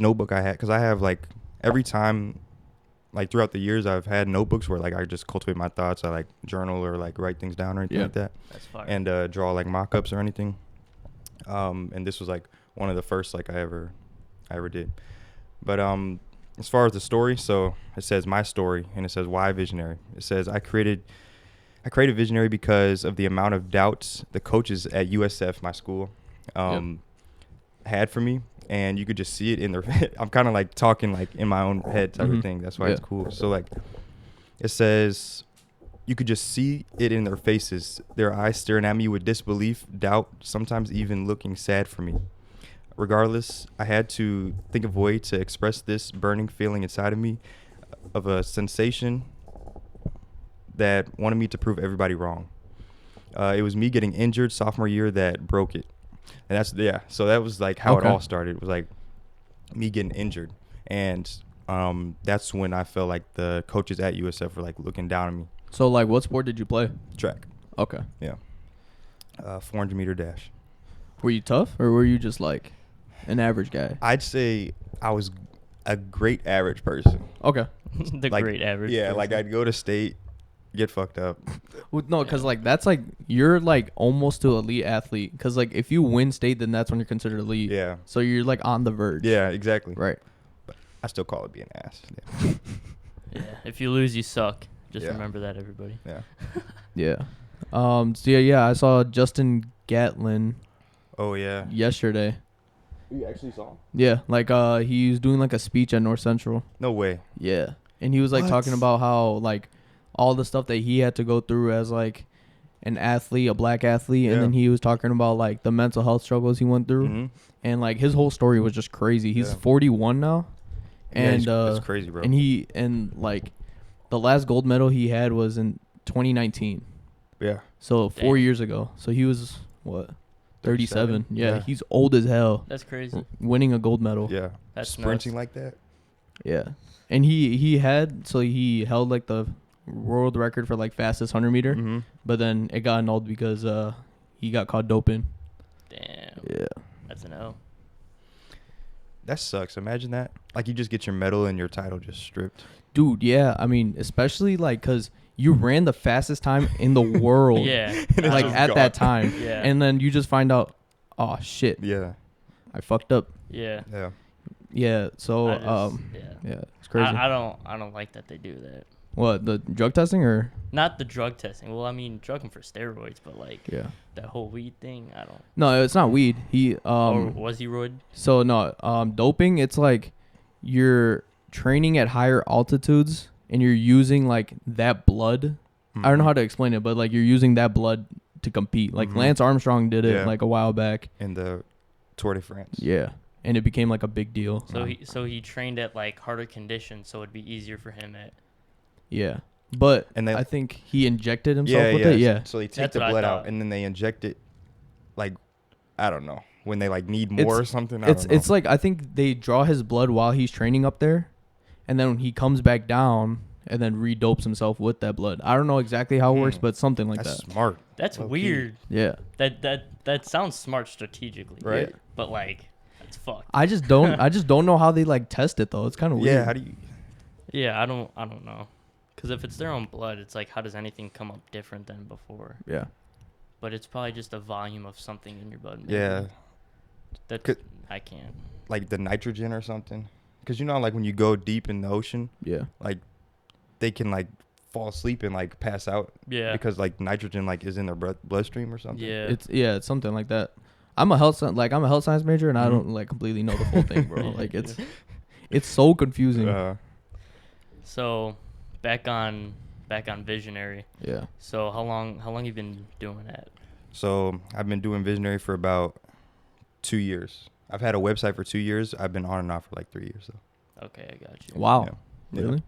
notebook I had, because I have like every time, like throughout the years, I've had notebooks where like I just cultivate my thoughts. I like journal or like write things down or anything like that. That's fire. And draw like mock-ups or anything. And this was like one of the first like I ever did. But as far as the story, so it says my story, and it says why visionary. It says I created visionary because of the amount of doubts the coaches at USF, my school, had for me, and you could just see it in their I'm kind of like talking like in my own head type of thing. That's why it's cool. So like it says you could just see it in their faces, their eyes staring at me with disbelief, doubt, sometimes even looking sad for me. Regardless, I had to think of a way to express this burning feeling inside of me of a sensation that wanted me to prove everybody wrong. It was me getting injured sophomore year that broke it. And that's, so that was like how it all started. It was like me getting injured. And that's when I felt like the coaches at USF were like looking down on me. So like what sport did you play? Track. Okay. Yeah. 400 meter dash. Were you tough, or were you just like an average guy? I'd say I was a great average person. Okay. The like, great average. Yeah, person. like I'd go to state, get fucked up. Well, no, because like that's like you're like almost to elite athlete. Because like if you win state, then that's when you're considered elite. Yeah. So you're like on the verge. Yeah, exactly. Right. But I still call it being an ass. Yeah. If you lose, you suck. Just Yeah. remember that, everybody. Yeah. Yeah. So yeah, I saw Justin Gatlin Oh yeah. yesterday. You actually saw him? Yeah, like he was doing like a speech at North Central. No way. Yeah, and he was like What? talking about how like all the stuff that he had to go through as like an athlete, a black athlete, and then he was talking about like the mental health struggles he went through, Mm-hmm. and like his whole story was just crazy. He's Yeah. 41 now, and that's crazy, bro. and like the last gold medal he had was in 2019. Yeah. So 4 Dang. years ago. So he was what? 37. Yeah, Yeah. he's old as hell. That's crazy. Winning a gold medal. Yeah. That's Sprinting nuts. like that. Yeah. And he held like the world record for like fastest 100 meter, Mm-hmm. but then it got annulled because he got caught doping. Damn. Yeah. That's an L. That sucks. Imagine that. Like you just get your medal and your title just stripped. Dude, yeah. I mean, especially like cuz you ran the fastest time in the world. Yeah. Like just at gone. that time. Yeah. And then you just find out, oh shit, Yeah. I fucked up. Yeah. Yeah. Yeah. So I just- yeah, it's crazy. I don't like that they do that. What, the drug testing or? Not the drug testing. Well, I mean, drugging for steroids, but like Yeah. that whole weed thing, I don't. No, it's not weed. He Or was he roid? So no, doping, it's like you're training at higher altitudes and you're using like that blood. I don't know how to explain it, but like you're using that blood to compete. Like Mhm. Lance Armstrong did it Yeah. like a while back. In the Tour de France. Yeah. And it became like a big deal. So he trained at like harder conditions, so it'd be easier for him at. Yeah. But And they- I think he injected himself with yeah. it. Yeah. So they take That's the what I blood out thought. and then they inject it, like, I don't know, when they like need more or something. I It's don't know. it's like I think they draw his blood while he's training up there, and then he comes back down and then redopes himself with that blood. I don't know exactly how it works, but something like That's that. smart. That's Low-key. weird. Yeah. That sounds smart strategically, Right? Yeah. But like, that's fucked. I just don't know how they like test it though. It's kind of weird. Yeah. How do you? Yeah, I don't know. Because if it's their own blood, it's like, how does anything come up different than before? Yeah. But it's probably just a volume of something in your blood. Maybe. Yeah. That Could- I can't. Like the nitrogen or something. Because you know, like when you go deep in the ocean, Yeah. like they can like fall asleep and like pass out. Yeah. Because like nitrogen like is in their bloodstream or something. Yeah. It's something like that. I'm a health science major and I Mhm. don't like completely know the full thing, bro. Like it's so confusing. So, back on Visionary. Yeah. So how long you been doing that? So I've been doing Visionary for about 2 years. I've had a website for 2 years. I've been on and off for like 3 years though. Okay, I got you. Wow. Yeah. Really?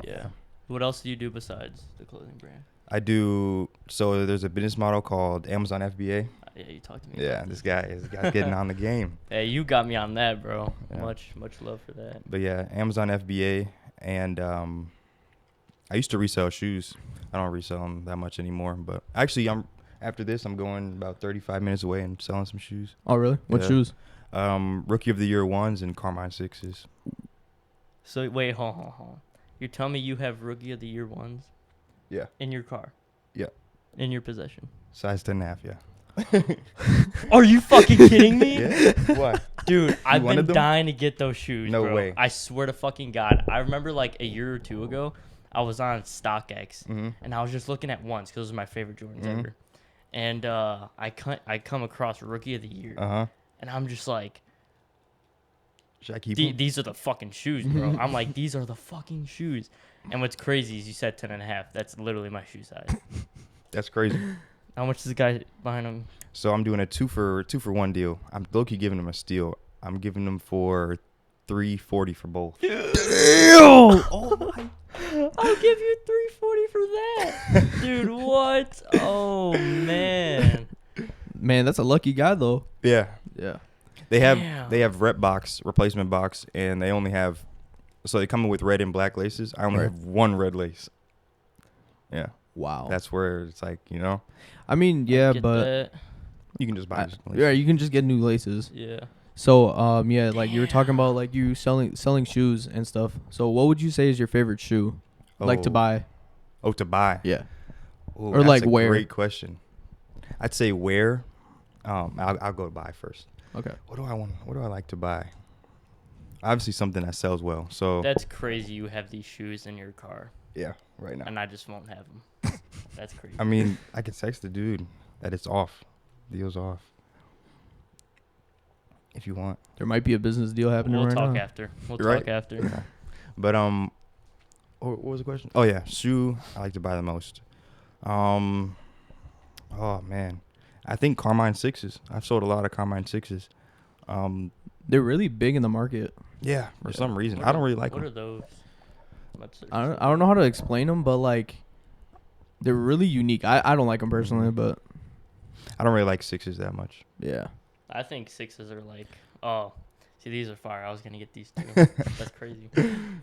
Yeah. What else do you do besides the clothing brand? I do. So there's a business model called Amazon FBA. Yeah, you talked to me. Yeah, about this guy's getting on the game. Hey, you got me on that, bro. Yeah. Much love for that. But yeah, Amazon FBA, and I used to resell shoes. I don't resell them that much anymore. But actually, after this, I'm going about 35 minutes away and selling some shoes. Oh really? What Yeah. shoes? Rookie of the Year 1s and Carmine 6s. So wait, hold on. You're telling me you have Rookie of the Year 1s? Yeah. In your car? Yeah. In your possession? Size 10.5, yeah. Are you fucking kidding me? Yeah? Why? Dude, I've been wanted them? dying to get those shoes, No bro. way. I swear to fucking God. I remember like a year or two ago, I was on StockX, Mm-hmm. and I was just looking at ones because those are my favorite Jordans Mhm. ever. And I come across Rookie of the Year, Uh-huh. and I'm just like, Should I keep them? these are the fucking shoes, bro. I'm like, these are the fucking shoes. And what's crazy is you said 10.5. That's literally my shoe size. That's crazy. How much is the guy buying them? So I'm doing a two for one deal. I'm low-key giving them a steal. I'm giving them for $340 for both. Damn! Oh my! I'll give you $340 for that, dude. What? Oh man! Man, that's a lucky guy though. Yeah. Yeah. They have Damn. rep box, replacement box, and they only have, so they come in with red and black laces. I only Right. have one red lace. Yeah. Wow. That's where it's like, you know, I mean, yeah, Get but that. you can just buy just laces. yeah, you can just get new laces. Yeah. So, yeah, like you were talking about, like you selling shoes and stuff. So, what would you say is your favorite shoe, like to Oh. buy? Oh, to buy. Yeah. Ooh, Or that's like a wear. Great question. I'd say wear. I'll go to buy first. Okay. What do I want? What do I like to buy? Obviously something that sells well. So That's crazy. You have these shoes in your car, yeah, right now. and I just won't have them. That's crazy. I mean, I could text the dude that it's off. Deal's off. If you want. There might be a business deal happening we'll right talk now. after. We'll Right. talk after. Yeah. But what was the question? Oh yeah, shoe I like to buy the most. Oh man, I think Carmine 6s. I've sold a lot of Carmine 6s. They're really big in the market. Yeah, for Yeah. some reason What I don't are- really like What them. are those? Let's search I them. don't know how to explain them, but like they're really unique. I don't like them personally, Mhm. but I don't really like 6s that much. yeah. I think 6s are like, oh, see, these are fire. I was gonna get these too. That's crazy.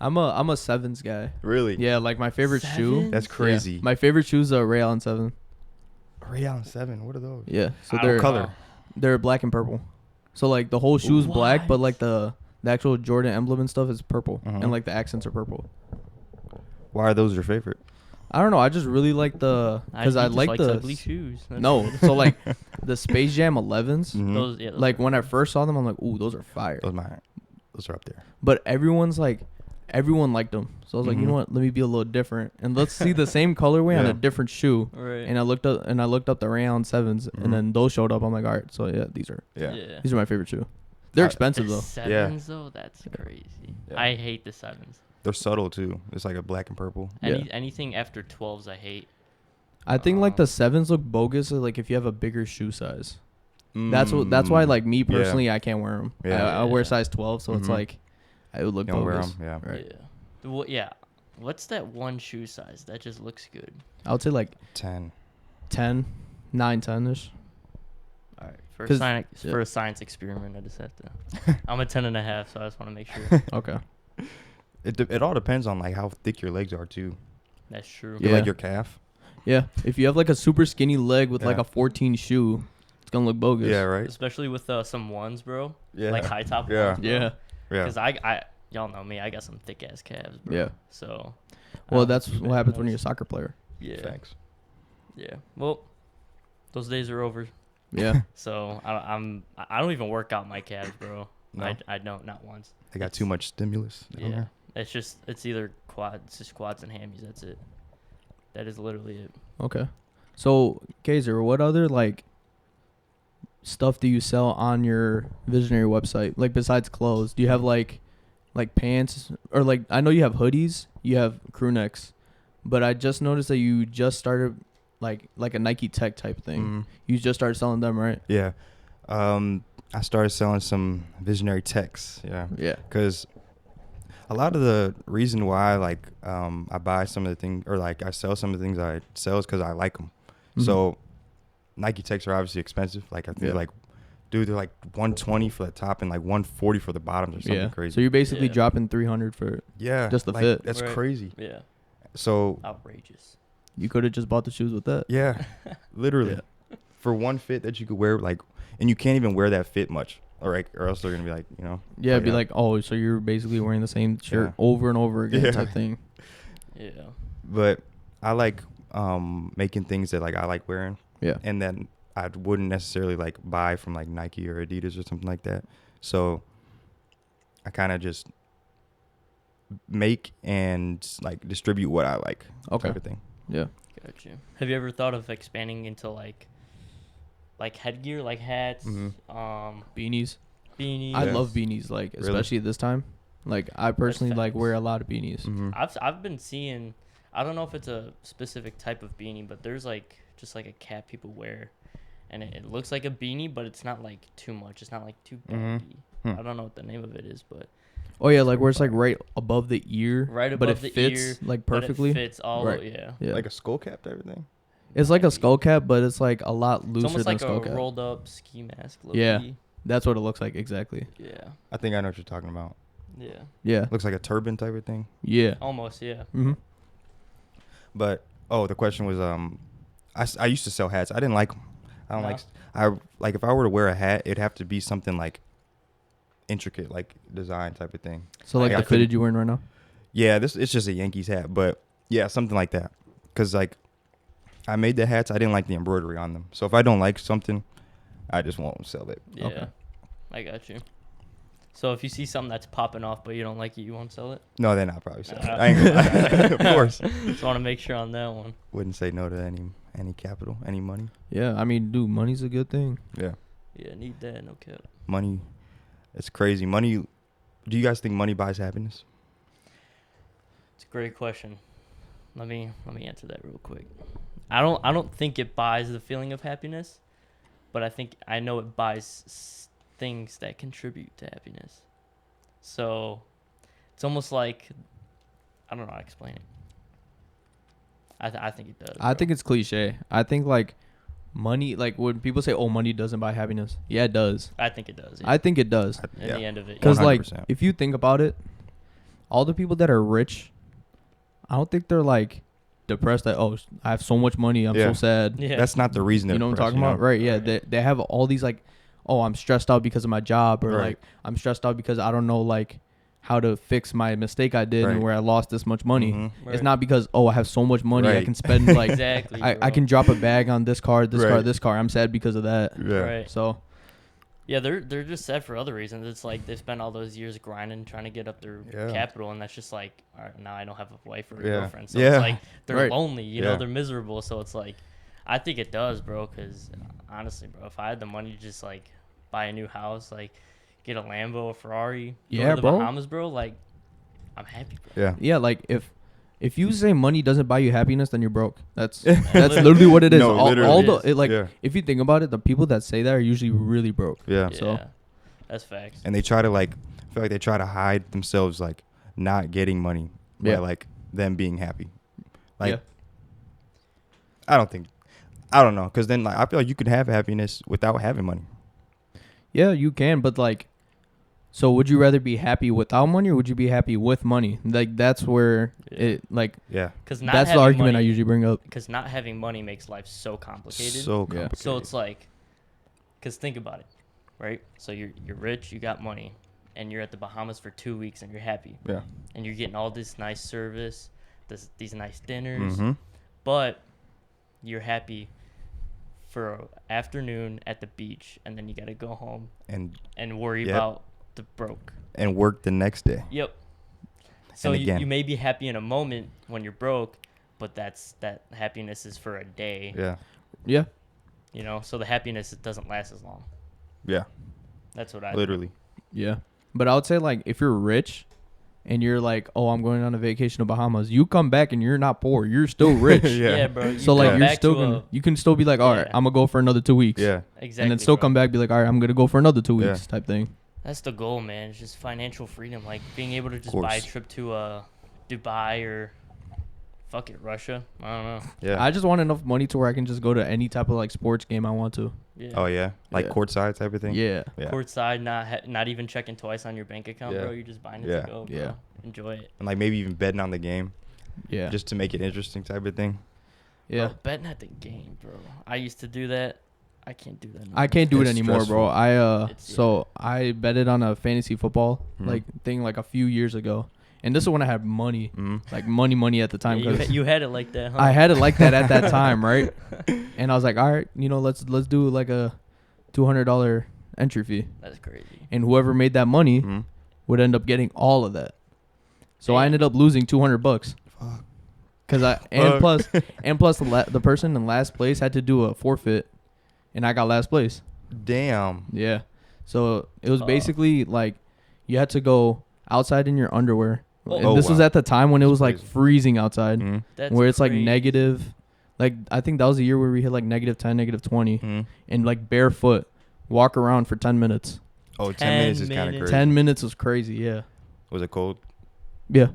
I'm a sevens guy. Really? Yeah, like my favorite shoe. Sevens? That's Yeah, crazy. my favorite shoe's a Ray Allen 7. Ray Allen 7. What are those? Yeah. So I don't they're know. color? they're black and purple. So like the whole shoe's black, but What? like the actual Jordan emblem and stuff is purple, Mhm. and like the accents are purple. Why are those your favorite? I don't know. I just really like the because I just like likes the ugly shoes. That's no. it. So like the Space Jam 11s. Mhm. Those, yeah, those Like are- when I first saw them, I'm like, ooh, those are fire. Those are up there. But everyone liked them. So I was like, you Mhm. know what? Let me be a little different, and let's see the same colorway on Yeah. a different shoe. Right. And I looked up the Ray Allen 7s, Mhm. and then those showed up. I'm like, all right, so yeah, these are Yeah. my favorite shoe. They're Uh, expensive The though. sevens though, that's crazy. Yeah. I hate the sevens. They're subtle too. It's like a black and purple. Yeah. Anything after 12s, I hate. I think like the 7s look bogus. Like if you have a bigger shoe size. That's why Mm, like me yeah. personally, I can't wear them. Yeah. I wear Yeah. size 12, so it's Mhm. like it would look You don't wear bogus. them. Yeah. Right. Yeah. Well, yeah. What's that one shoe size that just looks good? I would say like 10. 10, 9, 10ish. All right. For 'Cause- for a science experiment, I just have to. I'm a 10.5, so I just want to make sure. Okay. It all depends on like how thick your legs are too. That's true. Yeah. Like your calf. Yeah. If you have like a super skinny leg with like Yeah. a 14 shoe, it's gonna look bogus. Yeah. Right. Especially with some ones, bro. Yeah. Like high top Yeah. ones. Bro. Yeah. Yeah. Because I y'all know me, I got some thick ass calves, bro. Yeah. So. Well, I'm that's keeping what it happens when you're a nice. soccer player. Yeah. Thanks. Yeah. Well, those days are over. Yeah. So I don't even work out my calves, bro. No. I don't, not once. They got too much stimulus. down Yeah. there. It's either just quads and hammies. That's it. That is literally it. Okay. So, KAIZER, what other like stuff do you sell on your visionary website? Like besides clothes, do you have like pants or like I know you have hoodies, you have crew necks, but I just noticed that you just started like a Nike Tech type thing. Mhm. You just started selling them, right? Yeah. I started selling some visionary techs. Yeah. Yeah. Because a lot of the reason why like I buy some of the things or like I sell some of the things I sell is because I like them. Mhm. So Nike techs are obviously expensive. Like I think Yeah. like dude, they're like 120 for the top and like 140 for the bottoms or something Yeah. crazy. So you're basically Yeah. dropping 300 for yeah, just the like, fit. That's Right. crazy. Yeah. So Outrageous. you could have just bought the shoes with that. yeah, literally Yeah. for one fit that you could wear like, and you can't even wear that fit much. or else they're gonna be like, you know. Yeah, be like, oh, so you're basically wearing the same shirt over and over again type thing. Yeah. But I like making things that like I like wearing. Yeah. And then I wouldn't necessarily like buy from like Nike or Adidas or something like that. So I kind of just make and like distribute what I like. Okay. Type of thing. Yeah. Gotcha. Have you ever thought of expanding into like headgear, like hats, Beanies. beanies? I love beanies, like especially this time. Like I personally like wear a lot of beanies. Mm-hmm. I've been seeing, I don't know if it's a specific type of beanie, but there's like just like a cap people wear, and it looks like a beanie, but it's not like too much. It's not like too baggy. I don't know what the name of it is, but Oh yeah, like where it's like right above the ear, right but above it the fits ear, like but perfectly. it fits all. Right. Yeah. Like a skull cap type of thing. It's like a skull cap, but it's like a lot It's looser almost than like a skull a cap. rolled up ski mask. Yeah. Low-key. That's what it looks like exactly. Yeah. I think I know what you're talking about. Yeah. Yeah. Looks like a turban type of thing. Yeah. Almost. Yeah. Mm-hmm. But the question was I used to sell hats. I don't No. like if I were to wear a hat, it'd have to be something like intricate, like design type of thing. So like I the couldn't- fitted you wearing right now? Yeah, it's just a Yankees hat, but yeah, something like that. Cause like I made the hats, I didn't like the embroidery on them. So if I don't like something, I just won't sell it. Yeah. Okay. I got you. So if you see something that's popping off but you don't like it, you won't sell it? No, then I'll probably sell it. Ah. I ain't gonna lie. Of course. Just want to make sure on that one. Wouldn't say no to any capital, any money. Yeah, I mean, dude, money's a good thing. Yeah. Yeah, need that, no cap. Money, it's crazy. Money, do you guys think money buys happiness? It's a great question. Let me answer that real quick. I don't think it buys the feeling of happiness, but I know it buys things that contribute to happiness. So it's almost like, I don't know how to explain it. I think it does. I bro. think it's cliche. I think like money, like when people say, "Oh, money doesn't buy happiness," yeah, it does. I think it does. Yeah. I think it does. In the end of it. Because like 100%. if you think about it, all the people that are rich, I don't think they're like depressed that, oh, I have so much money, I'm Yeah. so sad. Yeah. That's not the reason. You know what I'm talking about? Right, yeah. Right. They have all these like, oh, I'm stressed out because of my job, or Right. like I'm stressed out because I don't know like how to fix my mistake I did Right. and where I lost this much money. Mhm. Right. It's not because, oh, I have so much money I Right. can spend like exactly. I bro. can drop a bag on this car, this car, Right. this car. I'm sad because of that. Yeah. Right. So Yeah, they're just sad for other reasons. It's like they spent all those years grinding, trying to get up their Yeah. capital, and that's just like, all right, now I don't have a wife or a Yeah. girlfriend. So Yeah. it's like they're Right. lonely, you Yeah. know, they're miserable. So it's like, I think it does, bro. Because honestly, bro, if I had the money to just like buy a new house, like get a Lambo, a Ferrari, go Yeah, to the bro. Bahamas, bro, like I'm happy, bro. Yeah. yeah, like if you say money doesn't buy you happiness, then you're broke. That's literally what it is. No, all literally. the it, like Yeah. if you think about it, the people that say that are usually really broke. Yeah. Yeah, So- that's facts. And they try to like, I feel like they try to hide themselves like not getting money by Yeah. like them being happy. Like, Yeah. I don't know. Cause then like, I feel like you could have happiness without having money. Yeah, you can, but like, so would you rather be happy without money or would you be happy with money? Like that's where Yeah. it like Yeah. Because that's the argument I usually bring up. Because not having money makes life so complicated. So Yeah. complicated. So it's like, because think about it, right? So you're rich, you got money, and you're at the Bahamas for 2 weeks and you're happy. Yeah. And you're getting all this nice service, these nice dinners, Mm-hmm. but you're happy for an afternoon at the beach, and then you got to go home and worry Yep. about the broke. And work the next day. Yep. So And you again. may be happy in a moment when you're broke, but that happiness is for a day. Yeah. Yeah. You know, so the happiness doesn't last as long. Yeah. That's what I Literally. Yeah. But I would say like if you're rich and you're like, oh, I'm going on a vacation to Bahamas, you come back and you're not poor. You're still rich. Yeah. Yeah, bro. You So come like you're back still to gonna you can still be like, all right, Yeah. I'm gonna go for another 2 weeks. Yeah. exactly, And then still bro. come back, be like, all right, I'm gonna go for another 2 Yeah. weeks type thing. That's the goal, man. It's just financial freedom, like being able to just Course. buy a trip to Dubai or fuck it, Russia. I don't know. Yeah. I just want enough money to where I can just go to any type of like sports game I want to. Yeah. Oh yeah. Like Yeah. courtside type of thing. Yeah. Yeah. Courtside, not even checking twice on your bank account, Yeah. bro. You're just buying it Yeah. to go, bro. Yeah. Enjoy it. And like maybe even betting on the game Yeah. just to make it interesting type of thing. yeah. Bro, betting at the game, bro. I used to do that. I can't do that. I can't do it It's anymore, bro. stressful. I betted on a fantasy football Mhm. thing like a few years ago, and this is when I had money, Mhm. like money at the time. Yeah, Cause you had it like that, huh? I had it like that at that time, right? And I was like, all right, let's do like a $200 entry fee, That's crazy. and whoever made that money Mhm. would end up getting all of that. So I Damn. ended up losing $200. Fuck. Cause plus the person in last place had to do a forfeit, and I got last place. Damn. Yeah. So it was basically like you had to go outside in your underwear. Oh. And Oh, this was wow. at the time when it was like crazy. freezing outside, Mhm. That's where it's like crazy. negative. Like I think that was the year where we hit like -10, -20, Mhm. and like barefoot, walk around for 10 minutes. Oh, 10 10 minutes is kind of minutes. crazy. 10 minutes was crazy. Yeah. Was it cold? Yeah.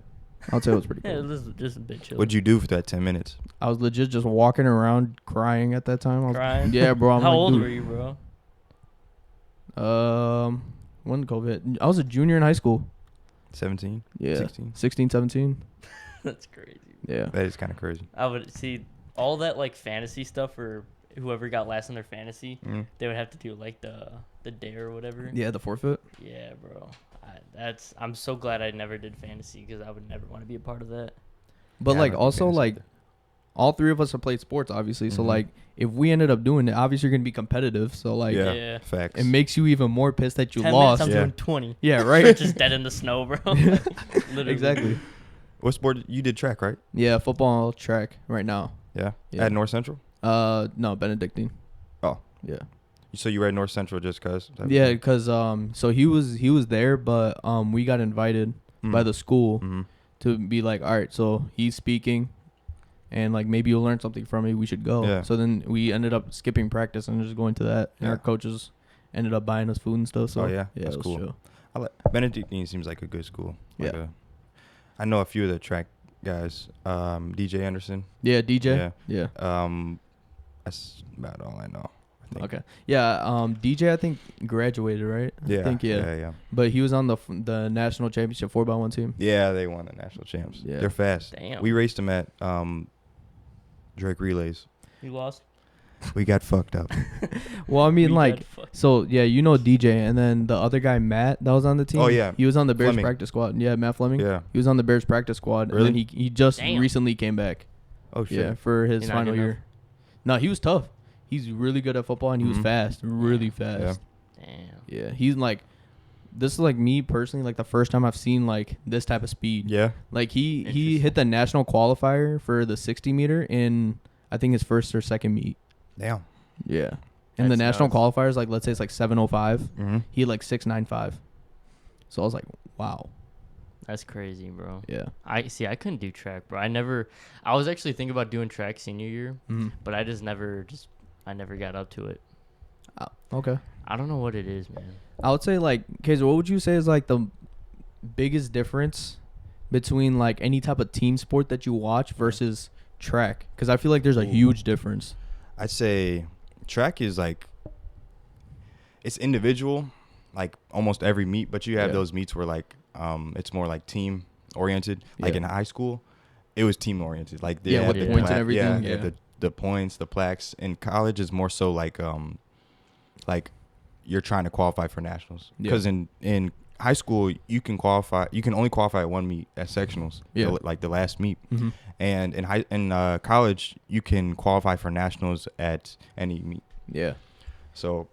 I'd say it was pretty Yeah, cool. this is just a bit chill. What'd you do for that 10 minutes? I was legit just walking around crying at that time. I was, Crying? Yeah, bro. I'm How like, old dude, were you, bro? When COVID? I was a junior in high school. 17? Yeah. 16? 16, 17. That's crazy. Yeah. That is kind of crazy. I would see all that like fantasy stuff, or whoever got last in their fantasy, Mhm. they would have to do like the dare or whatever. Yeah, the forfeit. Yeah, bro. I'm so glad I never did fantasy because I would never want to be a part of that. But Yeah, I like don't do also fantasy like either. all three of us have played sports, obviously. So Mhm. like if we ended up doing it, obviously you're gonna be competitive. So like Yeah. Yeah. Facts. it makes you even more pissed that you 10 lost. minutes, I'm Yeah. doing 20. Yeah, right. Just dead in the snow, bro. Literally. Exactly. What sport? You did track, right? Yeah, football track right now. Yeah. Yeah. At North Central? No, Benedictine. Oh. Yeah. So you were at North Central just cause? Yeah, cause so he was there, but we got invited by the school Mhm. to be like, all right, so he's speaking, and like maybe you'll learn something from it. We should go. Yeah. So then we ended up skipping practice and just going to that, and Yeah. our coaches ended up buying us food and stuff. So Oh, yeah? yeah, That's it was cool. chill. Benedictine seems like a good school. Like Yeah. I know a few of the track guys. DJ Anderson. Yeah, DJ. Yeah. That's about all I know. I think. Okay. Yeah. DJ, I think graduated, right? Yeah. I think Yeah. But he was on the national championship 4x1 team. Yeah, they won the national champs. Yeah. They're fast. Damn. We raced them at Drake Relays. You lost? We got fucked up. Well, I mean, We like, got fucked. so yeah, DJ, and then the other guy Matt that was on the team. Oh, yeah. He was on the Bears Fleming. practice squad. Yeah, Matt Fleming. Yeah. He was on the Bears practice squad, Really? and then he just Damn. recently came back. Oh shit. Yeah, for his You're not final good year. enough? No, he was tough. He's really good at football, and he was Mhm. fast, really fast. Damn. Yeah, he's like, this is like me personally, like the first time I've seen like this type of speed. Yeah. Like he Interesting. hit the national qualifier for the 60 meter in I think his first or second meet. Damn. Yeah. And the That's national nuts. qualifiers, like let's say it's like 7:05. Mm-hmm. He had like 6:95. So I was like, wow. That's crazy, bro. Yeah. I couldn't do track, bro. I was actually thinking about doing track senior year, Mm-hmm. but I never got up to it. Okay. I don't know what it is, man. I would say like, Kaiser, what would you say is like the biggest difference between like any type of team sport that you watch versus track? Because I feel like there's a Ooh. huge difference. I'd say track is like it's individual, like almost every meet, but you have Yeah. those meets where like it's more like team oriented. Like Yeah. in high school, it was team oriented. Like they Yeah, had with the the points and pla- everything, Yeah, yeah. the points, the plaques. In college, is more so like you're trying to qualify for nationals. Yeah. Because in high school, you can only qualify at one meet at sectionals. Yeah. Like the last meet. Mm-hmm. And in college, you can qualify for nationals at any meet. Yeah. So,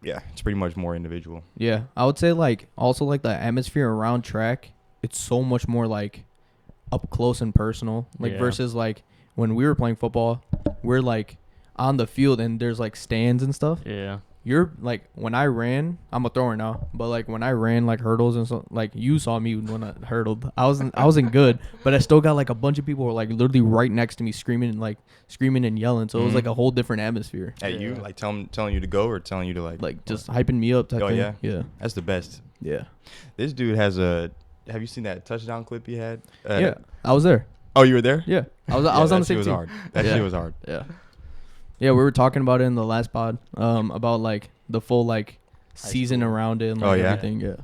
yeah, it's pretty much more individual. Yeah. I would say like also like the atmosphere around track, it's so much more like up close and personal. Like Yeah. versus like when we were playing football, we're like on the field and there's like stands and stuff. Yeah. You're like when I ran, I'm a thrower now, but like when I ran like hurdles and so like you saw me when I hurdled. I wasn't good, but I still got like a bunch of people were like literally right next to me screaming and yelling. So it was Mhm. like a whole different atmosphere. At you, Yeah. like telling you to go or telling you to Like just hyping me up type Oh, thing. yeah? Yeah. That's the best. Yeah. This dude has a. Have you seen that touchdown clip he had? Yeah. I was there. Oh, you were there? Yeah. I was Yeah, on the that same shit was team. hard. That Yeah. shit was hard. Yeah. Yeah, we were talking about it in the last pod about like the full like season school. around it and Oh, like yeah? everything. Yeah.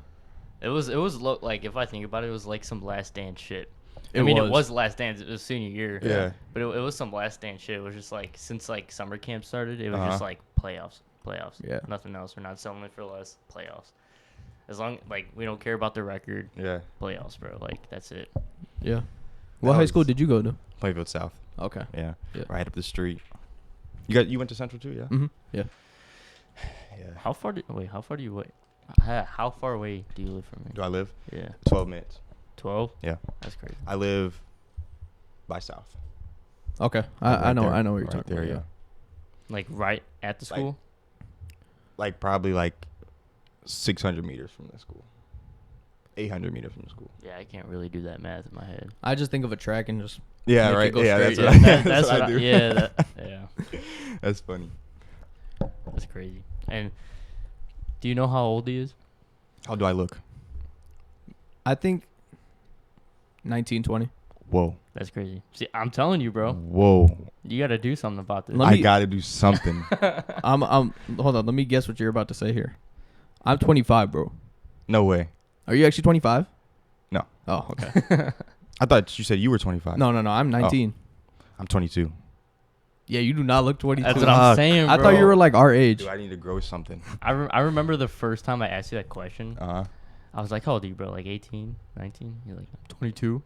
It was like if I think about it, it was like some Last Dance shit. It It was Last Dance. It was senior year. Yeah. But it was some Last Dance shit. It was just like since like summer camp started, it was Uh-huh. just like playoffs. Yeah. Nothing else. We're not selling it for less. Playoffs. As long like we don't care about the record. Yeah. Playoffs, bro. Like that's it. Yeah. What high school did you go to? Plainfield South. Okay. Yeah. Yeah. Right up the street. You went to Central too, yeah? Mm-hmm. Yeah. Yeah. How far do you wait? How far away do you live from me? Do I live? Yeah. 12 minutes. 12? Yeah. That's crazy. I live by South. Okay. Like I know there. what you're Right talking there, about. yeah. Like right at the Like- school? Like probably like 600 meters from the school. 800 meters from the school. Yeah, I can't really do that math in my head. I just think of a track and just Yeah, Make it right. go Yeah, straight. that's what, That- that's what I do. yeah. That's funny. That's crazy. And do you know how old he is? How do I look? I think 19, 20. Whoa. That's crazy. See, I'm telling you, bro. Whoa. You got to do something about this. Let I me- got to do something. I'm hold on, let me guess what you're about to say here. I'm 25, bro. No way. Are you actually 25? No. Oh, okay. I thought you said you were 25. No, I'm 19. I'm 22. Yeah, you do not look 22. That's what I'm saying, bro. I thought you were like our age. Do I need to grow something? I remember the first time I asked you that question. Uh-huh. I was like, how old are you, bro? Like 18, 19? You're like, I'm 22.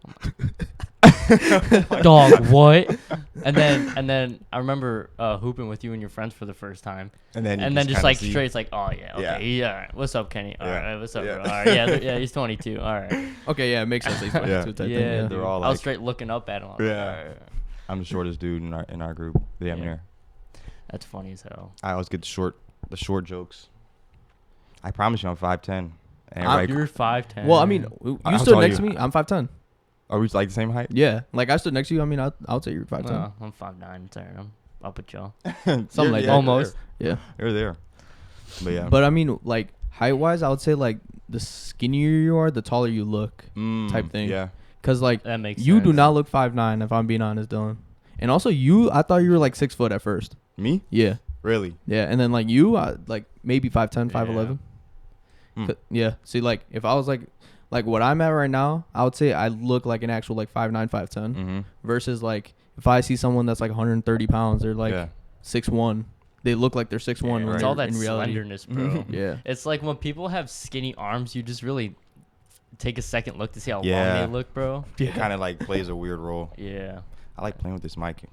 Dog, what? And then I remember hooping with you and your friends for the first time. And then And then just kinda like see- straight, it's like, oh yeah, okay, Yeah. yeah. All right. What's up, Kenny? All Yeah. right, what's up, Yeah. bro? All right, yeah, he's 22. All right. Okay, yeah, it makes sense. He's 22 Yeah. type Yeah, thing. They're dude. all I was like- straight looking up at him. I was like, Yeah. all right. I'm the shortest dude in our group. Damn Yeah. near. That's funny as hell. I always get the short jokes. I promise you, I'm 5'10". And You're 5'10". Well, I mean, you How stood tall are next to you? me. I'm 5'10". are we like the same height? Yeah, like I stood next to you. I mean, I'll say you're 5'10". I'm 5'9". It's all right. I'm up with y'all. Something like that. Almost. Yeah. You're there. But yeah. But I mean, like height wise, I would say like the skinnier you are, the taller you look. type thing. Yeah. Cause like That makes you sense. do not look 5'9", if I'm being honest, Dylan. And also I thought you were like 6 foot at first. Me? Yeah. Really? Yeah, and then like you, like maybe 5'10", 5'11". Hmm. Yeah. See, like if I was like what I'm at right now, I would say I look like an actual like 5'9", 5'10", Mm-hmm. versus like if I see someone that's like 130 pounds, they're like yeah. 6'1". They look like they're 6'1". Yeah, when right. It's they're all that in reality. slenderness, bro. Yeah. It's like when people have skinny arms, you just really take a second look to see how Yeah. long they look, bro. It kind of like plays a weird role. Yeah. I like playing with this mic.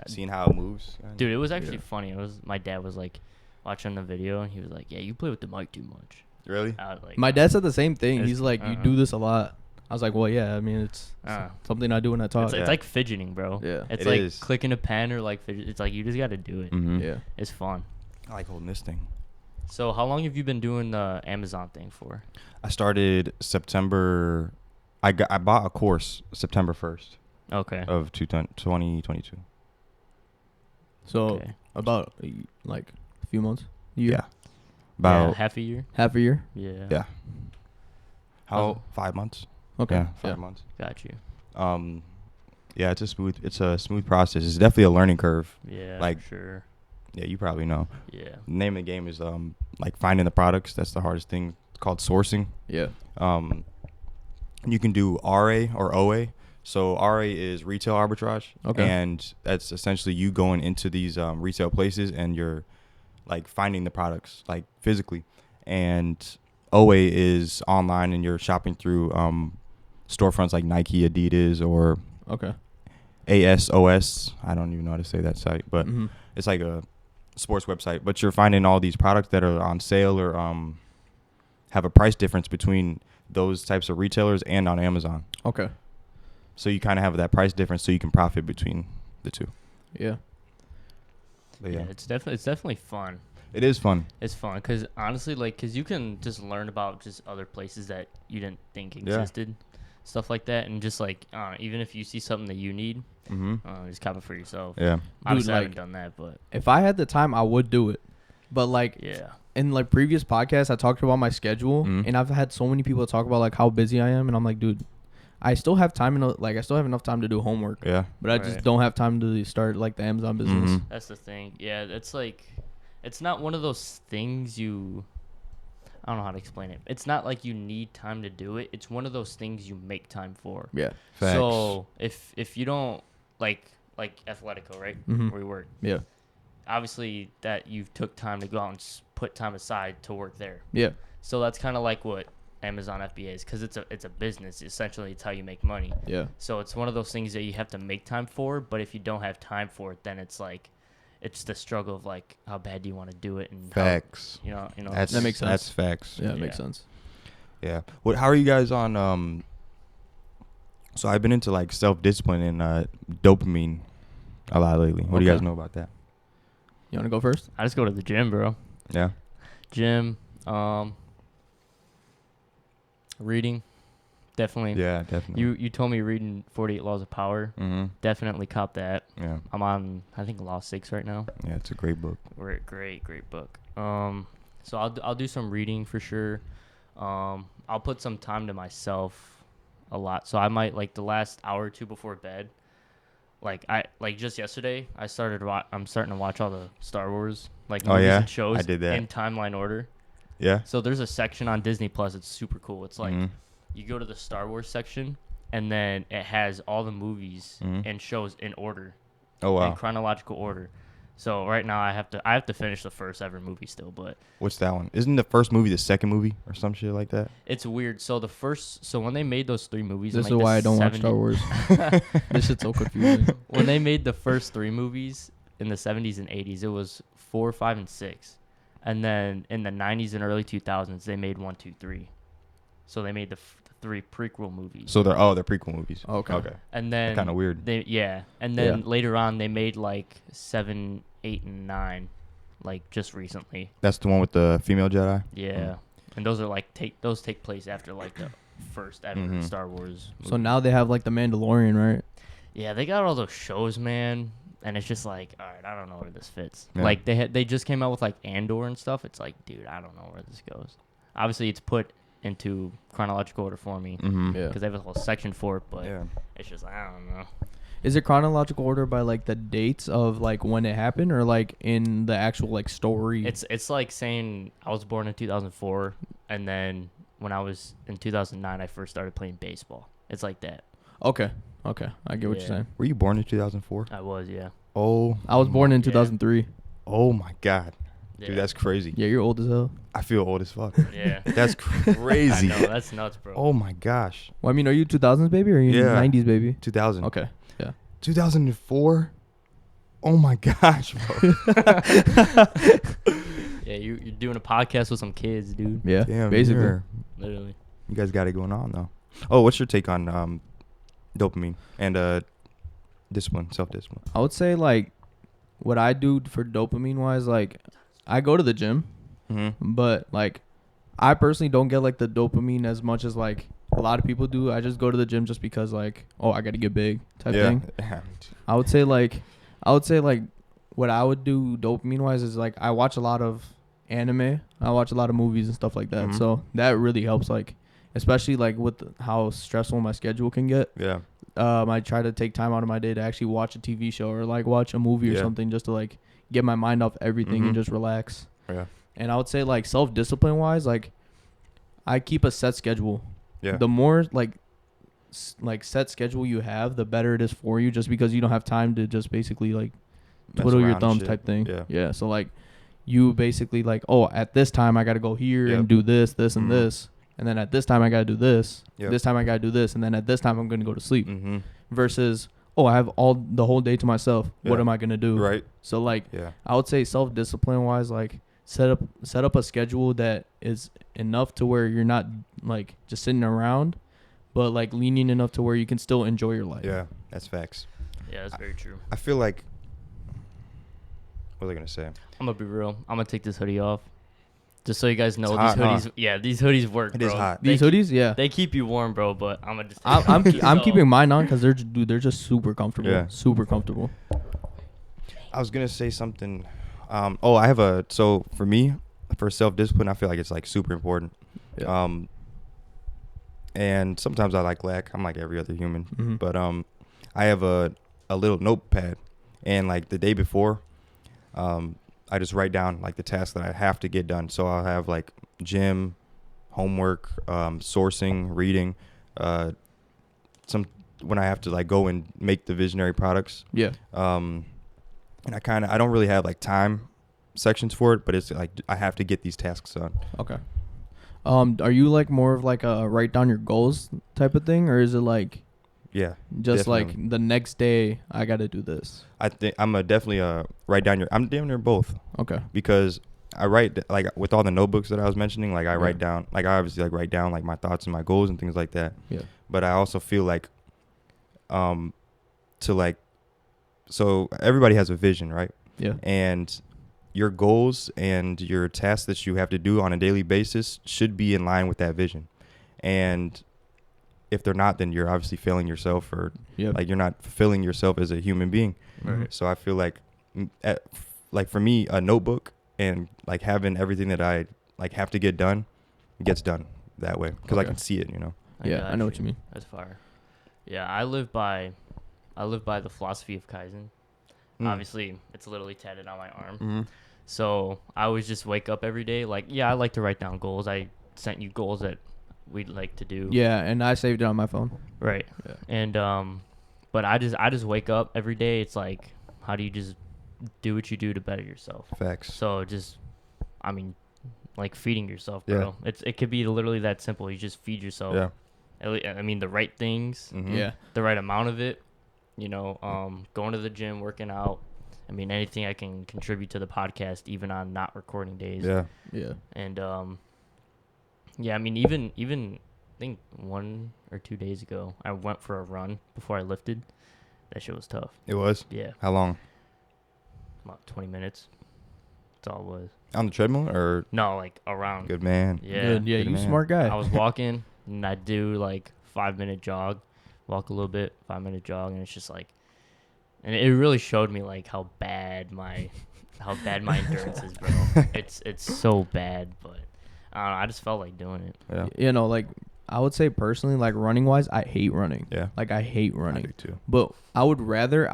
Seeing how it moves. Dude, it was actually Yeah. funny. My dad was like watching the video and he was like, "Yeah, you play with the mic too much." Really? I was like, My dad said the same thing. It's- He's like, you uh-uh. do this a lot. I was like, well, yeah. I mean, it's Uh. something I do when I talk. It's, Yeah. it's like fidgeting, bro. Yeah. It's It like is. clicking a pen or like fidget. It's like you just got to do it. Mm-hmm. Yeah. It's fun. I like holding this thing. So, how long have you been doing the Amazon thing for? I started September. I bought a course September 1st Okay. of 2022. So Okay. about like a few months, year, Yeah. About Yeah, half a year. half a year. Yeah. Yeah. how Oh. 5 months? Okay. Yeah, Yeah. 5 months. Got you. Yeah, it's a smooth process. It's definitely a learning curve. Yeah. Like- for sure. Yeah, you probably know. Yeah. The name of the game is like finding the products. That's the hardest thing. It's called sourcing. Yeah. You can do RA or OA. So RA is retail arbitrage. Okay. And that's essentially you going into these retail places and you're like finding the products like physically. And OA is online and you're shopping through storefronts like Nike, Adidas, or Okay. ASOS. I don't even know how to say that site, but Mm-hmm. it's like a sports website. But you're finding all these products that are on sale or have a price difference between those types of retailers and on Amazon. Okay. So you kind of have that price difference, so you can profit between the two. Yeah. But yeah, It's definitely fun. it is fun. It's fun because honestly, like, because you can just learn about just other places that you didn't think Yeah. existed, stuff like that, and just like even if you see something that you need, Mm-hmm. just cop it for yourself. Yeah. Obviously, I like- haven't done that, but If I had the time, I would do it. But like yeah, in like previous podcasts, I talked about my schedule, Mhm. and I've had so many people talk about like how busy I am, and I'm like, dude, I still have time I still have enough time to do homework, Yeah. but I just Right. don't have time to start like the Amazon business. Mhm. that's the thing. Yeah, it's like, it's not one of those things I don't know how to explain it. It's not like you need time to do it. It's one of those things you make time for. Yeah. Facts. So if you don't like Athletico, right? Mhm. Where we work. Yeah. obviously that you took time to go out and put time aside to work there. Yeah. So that's kind of like what Amazon FBA is, because it's a business. Essentially, it's how you make money. Yeah. So it's one of those things that you have to make time for. But if you don't have time for it, then it's like, it's the struggle of like, how bad do you want to do it? And Facts. how, That's, That makes sense. That's facts. Yeah, it makes Yeah. sense. Yeah. What? How are you guys on? So I've been into like self-discipline and dopamine a lot lately. What do you guys Okay. know about that? You want to go first? I just go to the gym, bro. Yeah. Gym, reading, definitely. Yeah, definitely. You told me reading 48 Laws of Power. Mm-hmm. Definitely cop that. Yeah. I'm on, I think, Law 6 right now. Yeah, it's a great book. Great book. So I'll do some reading for sure. I'll put some time to myself a lot. So I might, like, the last hour or two before bed, just yesterday I'm starting to watch all the Star Wars movies yeah? and shows I did that. in timeline order. Yeah. So there's a section on Disney Plus. It's super cool. It's like Mhm. you go to the Star Wars section, and then it has all the movies Mhm. and shows in order, Oh in wow. chronological order. So right now I have to finish the first ever movie still, but What's that one? Isn't the first movie the second movie or some shit like that? it's weird. So when they made those three movies, This in, is like, why the I don't watch 70s Star Wars. This shit's so confusing. when they made the first three movies in the 70s and 80s, it was 4, 5, and 6. And then in the 90s and early 2000s, they made 1, 2, 3. So they made the three prequel movies. So they're prequel movies. Okay. Okay. And then Kind of weird. And then later on, they made like 7, 8, and 9, like just recently. That's the one with the female Jedi. Yeah. And those are like take place after like the first ever Mhm. Star Wars movie. So now they have like the Mandalorian, right? Yeah, they got all those shows, man, and it's just like, all right, I don't know where this fits. Yeah. Like they just came out with like Andor and stuff. It's like, dude, I don't know where this goes. Obviously, it's put into chronological order for me Mm-hmm. Yeah. because they have a whole section for it, but Yeah. it's just, I don't know. Is it chronological order by like the dates of like when it happened, or like in the actual like story? It's like saying I was born in 2004, and then when I was in 2009, I first started playing baseball. It's like that. Okay. Okay. I get what Yeah. you're saying. Were you born in 2004? I was, yeah. Oh. I was born in Yeah. 2003. Oh my God. Yeah. Dude, that's crazy. Yeah, you're old as hell. I feel old as fuck. Yeah. That's crazy. I know, that's nuts, bro. Oh my gosh. Well, I mean, are you 2000s baby or are you Yeah. 90s baby? 2000. Okay. Yeah. 2004. Oh my gosh, bro. Yeah, you're doing a podcast with some kids, dude. Yeah. Damn. basically. Literally. You guys got it going on though. Oh, what's your take on dopamine and discipline, self-discipline? I would say like what I do for dopamine wise, like I go to the gym, Mm-hmm. but like I personally don't get like the dopamine as much as like a lot of people do. I just go to the gym just because like, oh, I got to get big type thing. Yeah. I would say like what I would do dopamine wise is like I watch a lot of anime. I watch a lot of movies and stuff like that. Mhm. So that really helps, like especially like with how stressful my schedule can get. Yeah. I try to take time out of my day to actually watch a TV show or like watch a movie or Yeah. something just to like get my mind off everything and Mhm. just relax. Yeah. And I would say like self-discipline wise, like I keep a set schedule. Yeah. The more like set schedule you have, the better it is for you, just because you don't have time to just basically like Mess twiddle your around and thumbs shit. type thing. Yeah. Yeah. So like you basically like, oh, at this time I got to go here Yep. and do this, and Mhm. this. And then at this time I got to do this. Yep. This time I got to do this. And then at this time I'm going to go to sleep. Mm-hmm. Versus, oh, I have the whole day to myself. What Yeah. am I going to do? Right. So like Yeah. I would say self-discipline wise, like set up a schedule that is enough to where you're not like just sitting around, but like lenient enough to where you can still enjoy your life. Yeah. That's facts. Yeah, that's very true. I feel like. What was I gonna say? I'm gonna be real. I'm gonna take this hoodie off, just so you guys know. It's hot, these hoodies, huh? yeah, these hoodies work. It bro. is hot. These They hoodies, yeah. They keep you warm, bro. But I'm gonna just. I'm keeping mine on because they're just super comfortable. Yeah. Super comfortable. I was gonna say something. I have so for me, for self-discipline, I feel like it's like super important. Yeah. And sometimes I like lack. I'm like every other human, Mhm. but I have a little notepad, and like the day before, I just write down like the tasks that I have to get done. So I'll have like gym, homework, sourcing, reading, some when I have to like go and make the visionary products. Yeah. and I don't really have like time sections for it, but it's like I have to get these tasks done. Okay. Are you like more of like a write down your goals type of thing, or is it like Yeah, just definitely. like the next day I got to do this? I think I'm a definitely write down your. I'm damn near both Okay. because I write like with all the notebooks that I was mentioning. Like I Yeah. write down, like I obviously like write down like my thoughts and my goals and things like that. Yeah. But I also feel like, to like, so everybody has a vision, right? Yeah. And your goals and your tasks that you have to do on a daily basis should be in line with that vision. And if they're not, then you're obviously failing yourself, or Yeah. like you're not fulfilling yourself as a human being. Right. So I feel like, like for me, a notebook and like having everything that I like have to get done gets done that way because I Okay. can see it, you know. Yeah, got I know what you mean. That's fire. Yeah, I live by the philosophy of Kaizen. Obviously, it's literally tatted on my arm. Mm-hmm. So I always just wake up every day. Like, yeah, I like to write down goals. I sent you goals that we'd like to do. Yeah, and I saved it on my phone. Right. Yeah. And but I just wake up every day. It's like, how do you just do what you do to better yourself? Facts. So just, I mean, like feeding yourself, bro. It could be literally that simple. You just feed yourself. Yeah. I mean, the right things, Mm-hmm. Yeah. the right amount of it. You know, going to the gym, working out. I mean, anything I can contribute to the podcast, even on not recording days. Yeah. Yeah. And yeah, I mean, even I think 1 or 2 days ago, I went for a run before I lifted. That shit was tough. It was. Yeah, How long? about 20 minutes. That's all it was. On the treadmill or No, like around. good man? Yeah. Good. Yeah, Good you man. smart guy. I was walking and I do like 5-minute jog, walk a little bit, 5-minute jog, and it's just like, and it really showed me like how bad my endurance is, bro. It's so bad, but I don't know, I just felt like doing it. Yeah. You know, like I would say personally, like running wise, I hate running. Yeah. Like I hate I running. do too. But I would rather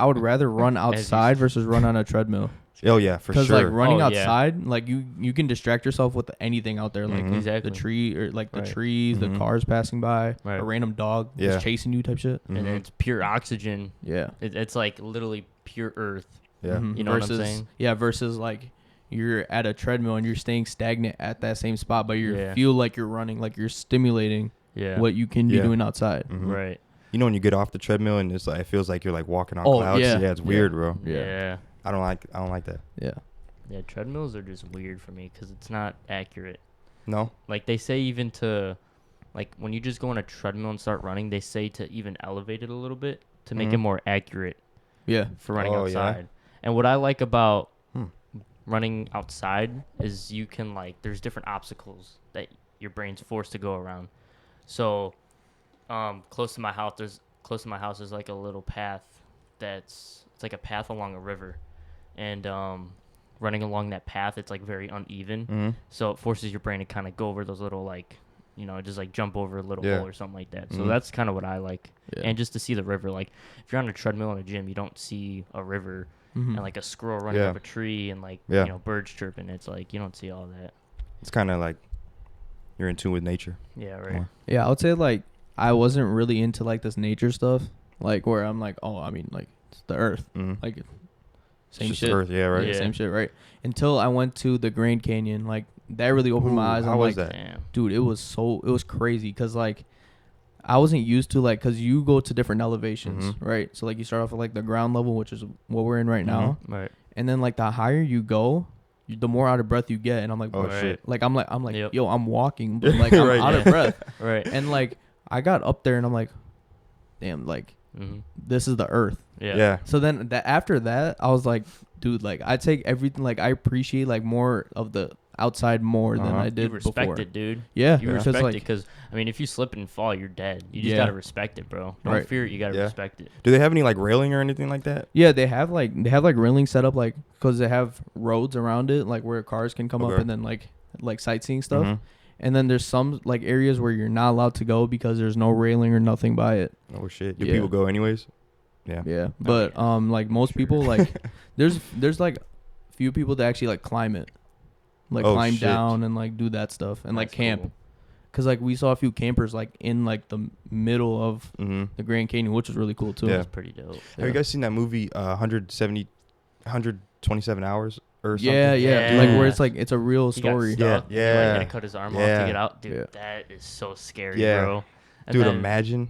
run outside versus run on a treadmill. Oh yeah, for Because sure. like running Oh, yeah. outside, like you can distract yourself with anything out there, like Mhm. Exactly. the tree or like the Right. trees, Mhm. the cars passing by, Right. a random dog Yeah. just chasing you type shit. And Mhm. it's pure oxygen. Yeah. It's like literally pure earth. Yeah. Mhm. You know what I'm versus, saying? Yeah, versus like you're at a treadmill and you're staying stagnant at that same spot, but you Yeah. feel like you're running, like you're stimulating Yeah. what you can be Yeah. doing outside. Mhm. Right. You know when you get off the treadmill and it's like it feels like you're like walking on Oh, clouds. yeah. Yeah, it's Yeah. weird, bro. Yeah. Yeah. I don't like that. Yeah. Yeah. Treadmills are just weird for me because it's not accurate. No. Like they say even to, like when you just go on a treadmill and start running, they say to even elevate it a little bit to make it Mhm. more accurate Yeah. for running Oh, yeah? outside. And what I like about Hmm. running outside is you can like there's different obstacles that your brain's forced to go around. So, close to my house there's like a little path it's like a path along a river, and running along that path it's like very uneven. Mm-hmm. So it forces your brain to kind of go over those little like, just like jump over a little Yeah. hole or something like that. So Mhm. that's kind of what I like. Yeah. And just to see the river, like if you're on a treadmill in a gym, you don't see a river Mhm. and like a squirrel running Yeah. up a tree and like Yeah. birds chirping. It's like you don't see all that. It's kind of like you're in tune with nature. Yeah, right. more. Yeah, I would say like I wasn't really into like this nature stuff, like where I'm like, oh, I mean, like it's the earth, Mm-hmm. like It's same just shit, Earth, yeah, right. Yeah. same shit, right? Until I went to the Grand Canyon, like that really opened my Ooh, eyes. how I'm was like, that? Damn. dude, it was crazy because like I wasn't used to like because you go to different elevations, Mhm. right? So like you start off at like the ground level, which is what we're in right now, Right. and then like the higher you go, the more out of breath you get, and I'm like, Oh Right. shit. like I'm like, Yep. yo, I'm walking, but like I'm Right, out of yeah. breath, Right. and like I got up there and I'm like, damn, like Mm-hmm. this is the earth. Yeah. Yeah. So then after that, I was like, dude, like I take everything, like I appreciate like more of the outside more than Uh-huh. I You did You respect before. it, dude. Yeah, You Yeah. respect like, it because I mean, if you slip and fall, you're dead. You just Yeah. gotta respect it, bro. Don't Right. fear it. You gotta Yeah. respect it. Do they have any like railing or anything like that? Yeah, they have like railing set up like because they have roads around it, like where cars can come up Okay. and then like sightseeing stuff. Mhm. And then there's some like areas where you're not allowed to go because there's no railing or nothing by it. Oh shit. Do Yeah. people go anyways? Yeah. Yeah, but yeah. like most Sure. people like there's like few people that actually like climb it, like Oh, climb shit. down and like do that stuff and like That's camp. cool. Cause like we saw a few campers like in like the middle of Mm-hmm. the Grand Canyon, which was really cool too. Yeah. That's pretty dope. Have you guys seen that movie 174 127 hours or something. Yeah, Yeah. like where it's like it's a real He got story. stuck. Yeah, And he, like, yeah. had to cut his arm off Yeah. to get out. Dude, Yeah. that is so scary, Yeah. bro. And Dude, then- imagine.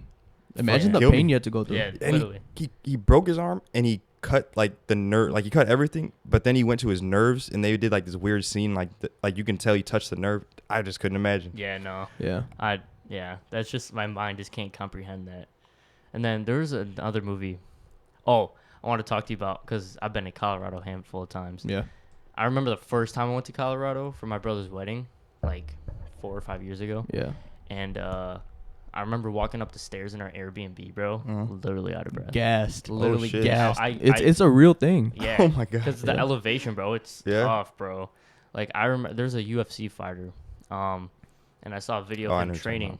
Imagine the Kill pain me. you had to go through. Yeah, And literally. he broke his arm and he cut like the nerve, like he cut everything, but then he went to his nerves and they did like this weird scene, like like you can tell he touched the nerve. I just couldn't imagine. Yeah, no. Yeah. Yeah, that's just, my mind just can't comprehend that. And then there's another movie. Oh, I want to talk to you about, because I've been to Colorado a handful of times. Yeah. I remember the first time I went to Colorado for my brother's wedding, like 4 or 5 years ago. Yeah. And I remember walking up the stairs in our Airbnb, bro, literally out of breath. Gassed. Literally shit. gassed. It's a real thing. Yeah. Oh my God. Because the Yeah. elevation, bro, it's Yeah. tough, bro. Like, I remember there's a UFC fighter, and I saw a video Oh, I of know him what you're talking training,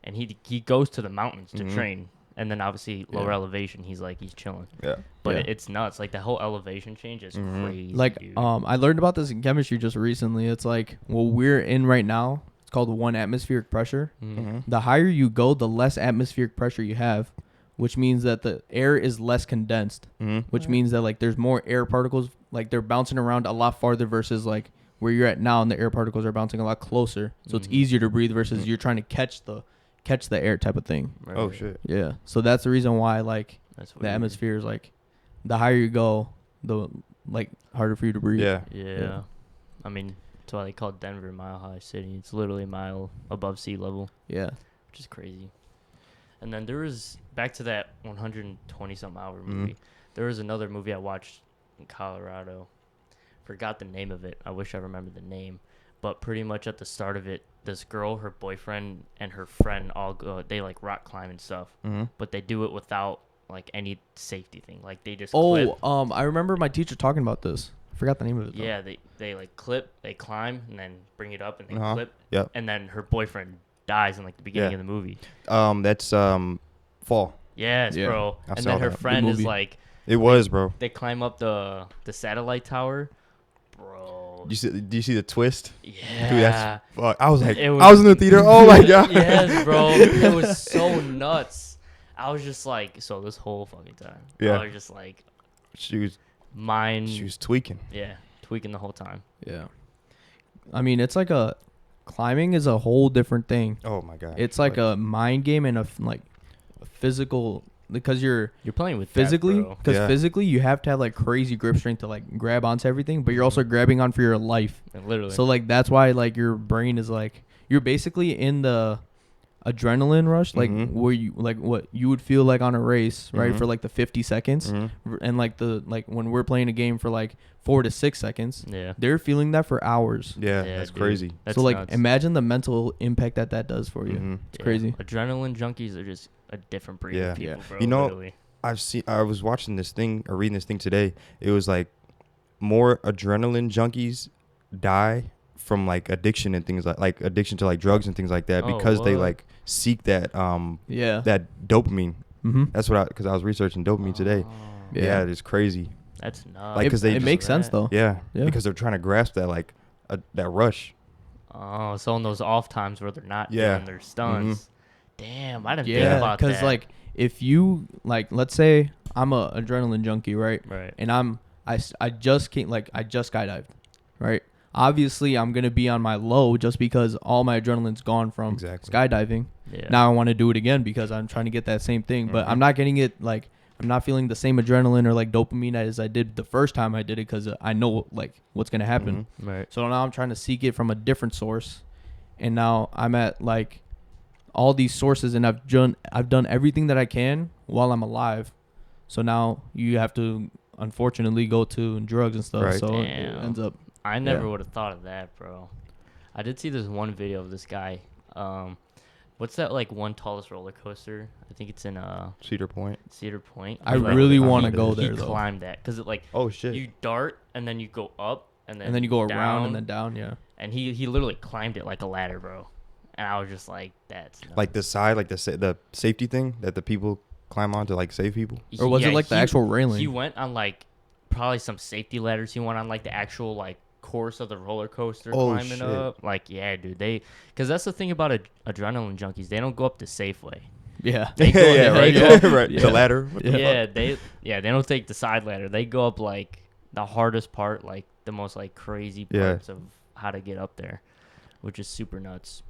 and he goes to the mountains to Mhm. train, and then obviously lower Yeah. elevation, he's chilling. Yeah. But Yeah. it's nuts. Like, the whole elevation change is crazy. Like dude. I learned about this in chemistry just recently. It's like what we're in right now. It's called 1 atmospheric pressure. Mhm. The higher you go, the less atmospheric pressure you have, which means that the air is less condensed, Mhm. which means that like there's more air particles, like they're bouncing around a lot farther versus like where you're at now, and the air particles are bouncing a lot closer. So it's Mhm. easier to breathe versus Mhm. you're trying to catch the air type of thing. Right, Oh right. shit. Yeah. So that's the reason why like That's the weird. atmosphere is like the higher you go, the like harder for you to breathe. Yeah. Yeah. I mean, that's why they call Denver Mile High City. It's literally a mile above sea level, Yeah. which is crazy. And then there was, back to that 120 something hour movie. There was another movie I watched in Colorado. Forgot the name of it. I wish I remembered the name. But pretty much at the start of it, this girl, her boyfriend, and her friend all go. They like rock climb and stuff, Mhm. but they do it without like any safety thing. Like they just Oh, clip. I remember my teacher talking about this. I forgot the name of it. Though. Yeah, they like clip, they climb, and then bring it up, and they Uh-huh. clip. Yep. And then her boyfriend dies in like the beginning Yeah. of the movie. That's Fall. Yes, Yeah, bro. I And saw then her that. Good friend is movie. like, It was, bro. they climb up the satellite tower, bro. Do you see the twist? Yeah. Dude, that's fuck. I was like, It I was in the theater. Oh my God. Yes, bro. It was so nuts. I was just like, so this whole fucking time. Yeah. I was just like, She was mind. tweaking. Yeah, tweaking the whole time. Yeah. I mean, it's like climbing is a whole different thing. Oh my God. It's like a mind game and a physical, because you're You're playing with physically, that, because Yeah. physically you have to have like crazy grip strength to like grab onto everything, but you're also grabbing on for your life. bro. Literally. So like that's why like your brain is like you're basically in the adrenaline rush, like Mhm. where you like what you would feel like on a race, right? Mhm. For like the 50 seconds, Mhm. and like when we're playing a game for like 4 to 6 seconds, yeah. they're feeling that for hours. Yeah, Yeah, that's dude. crazy. That's So like nuts. imagine the mental impact that does for you. Mhm. It's Yeah. crazy. Adrenaline junkies are just a different breed Yeah. of people, Yeah. bro. You know- literally. I was watching this thing or reading this thing today. It was like more adrenaline junkies die from like addiction and things like addiction to like drugs and things like that Oh, because they what? like seek that Yeah. that dopamine. Mm-hmm. That's what because I was researching dopamine today. Oh, Yeah. Yeah, it's crazy. That's nuts. Like, 'cause they it just- makes sense though. Yeah, Yeah. because they're trying to grasp that like that rush. Oh, so in those off times where they're not Yeah. doing their stunts. Damn, I didn't think Yeah, about that. because like if you like, let's say I'm a adrenaline junkie, right? Right. And I just can't I just skydived, right? Obviously, I'm gonna be on my low just because all my adrenaline's gone from Exactly. skydiving. Yeah. Now I want to do it again because I'm trying to get that same thing, but Mhm. I'm not getting it like I'm not feeling the same adrenaline or like dopamine as I did the first time I did it because I know like what's gonna happen. Mhm. Right. So now I'm trying to seek it from a different source, and now I'm at like all these sources, and I've done everything that I can while I'm alive. So now you have to unfortunately go to drugs and stuff. Right. So it Damn. ends up I never Yeah. would have thought of that, bro. I did see this one video of this guy. What's that like one tallest roller coaster? I think it's in Cedar Point. Cedar Point. I Like, really I want to need go it. there he though. climbed that because it like Oh shit. you dart and then you go up and then And then you go around down, and then down. Yeah. and he literally climbed it like a ladder, bro. And I was just like, that's nuts. Like the side, like the safety thing that the people climb on to like save people. Or was it like the actual railing? He went on like probably some safety ladders. He went on like the actual like course of the roller coaster Oh, climbing shit. up. Like, yeah, dude, because that's the thing about adrenaline junkies. They don't go up the safe way. Yeah. They go, yeah, they right. go, right. Yeah. The ladder. What the yeah, they don't take the side ladder. They go up like the hardest part, like the most like crazy Yeah. parts of how to get up there, which is super nuts.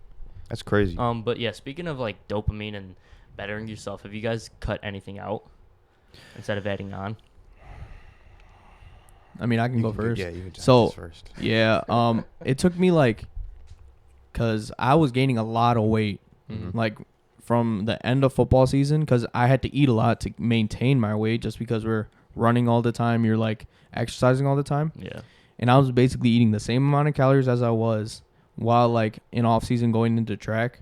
That's crazy. But yeah, speaking of like dopamine and bettering yourself, have you guys cut anything out instead of adding on? I mean, I can go You first. Yeah, you can So- this first. Yeah. It took me like, cause I was gaining a lot of weight, Mhm. like from the end of football season, cause I had to eat a lot to maintain my weight, just because we're running all the time. You're like exercising all the time, Yeah. and I was basically eating the same amount of calories as I was while like in off season going into track,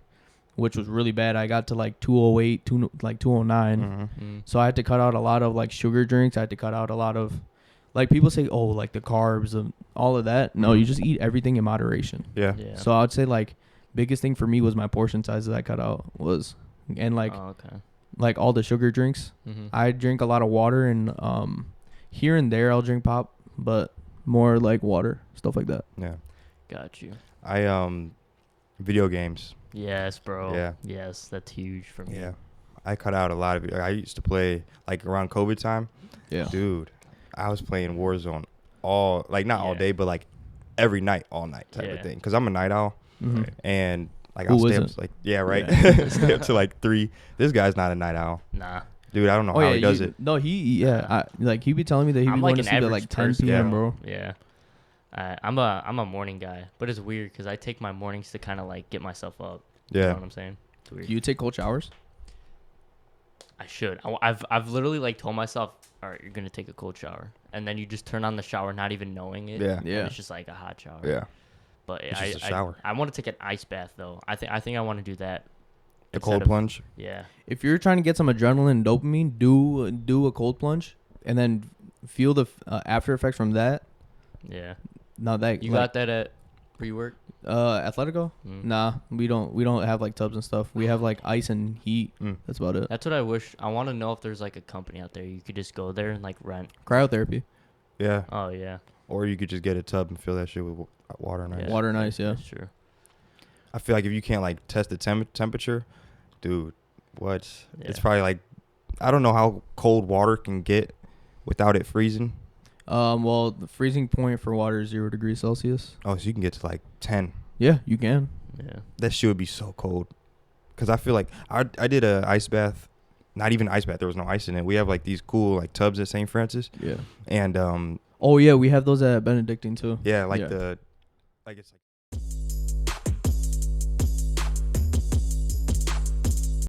which was really bad. I got to like 208, 209. Mhm. Mm. So I had to cut out a lot of like sugar drinks. I had to cut out a lot of, like people say, oh, like the carbs and all of that. No, you just eat everything in moderation. Yeah. Yeah. So I'd say like biggest thing for me was my portion size that I cut out was, and like Oh, okay. like all the sugar drinks. Mm-hmm. I drink a lot of water, and here and there I'll drink pop, but more like water, stuff like that. Yeah. Got you. Video games. Yes, bro. Yeah. Yes, that's huge for me. Yeah. I cut out a lot of it. I used to play like around COVID time. Yeah. Dude, I was playing Warzone all not all Yeah. day, but like every night, all night type Yeah. of thing. Cause I'm a night owl, Mhm. Right. and like Who I'll stay isn't? up like right, Yeah. stay up to like 3. This guy's not a night owl, Nah. dude. I don't know Oh how yeah, he does you- it. No, like he be telling me that he I'm be like going an to sleep at average like 10 person, p.m., Yeah. bro. Yeah. I'm a morning guy, but it's weird because I take my mornings to kind of like get myself up. You know Yeah. what I'm saying? It's weird. Do you take cold showers? I should. I've literally like told myself, all right, you're gonna take a cold shower, and then you just turn on the shower, not even knowing it. Yeah. and Yeah. it's just like a hot shower. Yeah. But It's I, just a shower. I want to take an ice bath though. I think I want to do that. The instead cold of- plunge. Yeah. If you're trying to get some adrenaline and dopamine, do a cold plunge, and then feel the after effects from that. Yeah. Now that You like, got that at where you work? Atletico? Mm. Nah, we don't have like tubs and stuff. We have like ice and heat. Mm. That's about it. That's what I wish. I want to know if there's like a company out there you could just go there and like rent. Cryotherapy, Yeah. Oh yeah. Or you could just get a tub and fill that shit with water and ice. Yeah. water and ice. Yeah. That's true. I feel like if you can't like test the temperature, dude, what? It's Yeah. probably like, I don't know how cold water can get without it freezing. Well, the freezing point for water is 0 degrees Celsius. Oh, so you can get to like 10. Yeah, you can. Yeah. That shit would be so cold. Cause I feel like I did a ice bath, not even ice bath. There was no ice in it. We have like these cool like tubs at St. Francis, Yeah. and Oh yeah, we have those at Benedictine too. yeah, like Yeah. the, like it's like.